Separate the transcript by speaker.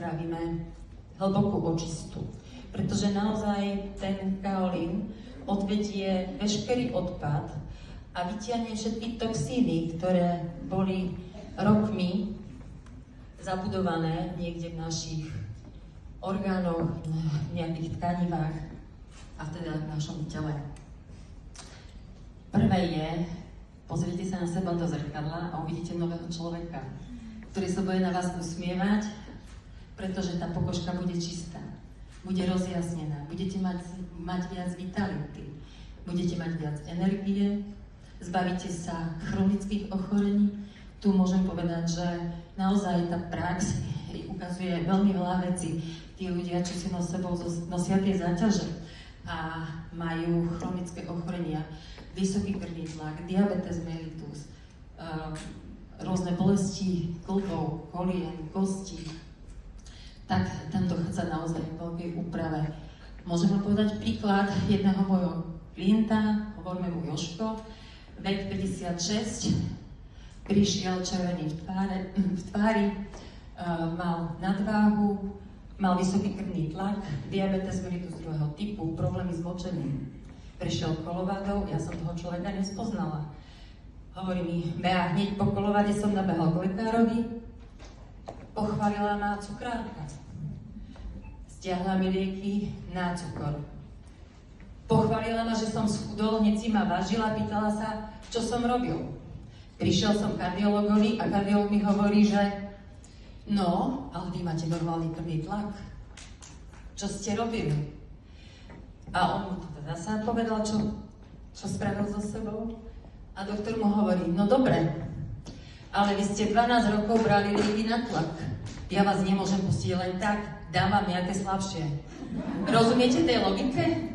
Speaker 1: spravíme hlbokú očistu. Pretože naozaj ten kaolín odvedie veškerý odpad a vytiahne všetky toxíny, ktoré boli rokmi zabudované niekde v našich orgánoch, v nejakých tkanivách a teda v našom tele. Prvé je, pozrite sa na seba do zrkadla a uvidíte nového človeka, ktorý sa bude na vás usmievať, pretože tá pokožka bude čistá, bude rozjasnená, budete mať viac vitality, budete mať viac energie, zbavíte sa chronických ochorení. Tu môžem povedať, že naozaj tá prax ukazuje veľmi veľa vecí. Tí ľudia, čo si nosia tie záťaže a majú chronické ochorenia, vysoký krvný tlak, diabetes mellitus, rôzne bolesti kĺbov, kolien, kostí, tak tam dochádza naozaj k veľkej úprave. Môžem vám povedať príklad jedného môjho klienta, hovoríme mu Jožko, vek 56, prišiel červený v tvári, mal nadváhu, mal vysoký krvný tlak, diabetes mellitus 2. typu, problémy s močením. Prešiel kolovadou, ja som toho človeka nespoznala. Hovorí mi, Bea, hneď po kolovade som nabehol k lekárovi, pochválila ma cukrárka. Stiahla mi lieky na cukor. Pochválila ma, že som schudol, hneď si ma vážila, pýtala sa, čo som robil. Prišiel som kardiologovi a kardiolog mi hovorí, že no, ale vy máte normálny krvný tlak. Čo ste robili? A on mu to teda sám povedal, čo spravil so sebou. A doktor mu hovorí, no dobre, ale vy ste 12 rokov brali lieky na tlak. Ja vás nemôžem pustiť len tak, dám vám nejaké slabšie. Rozumiete tej logike?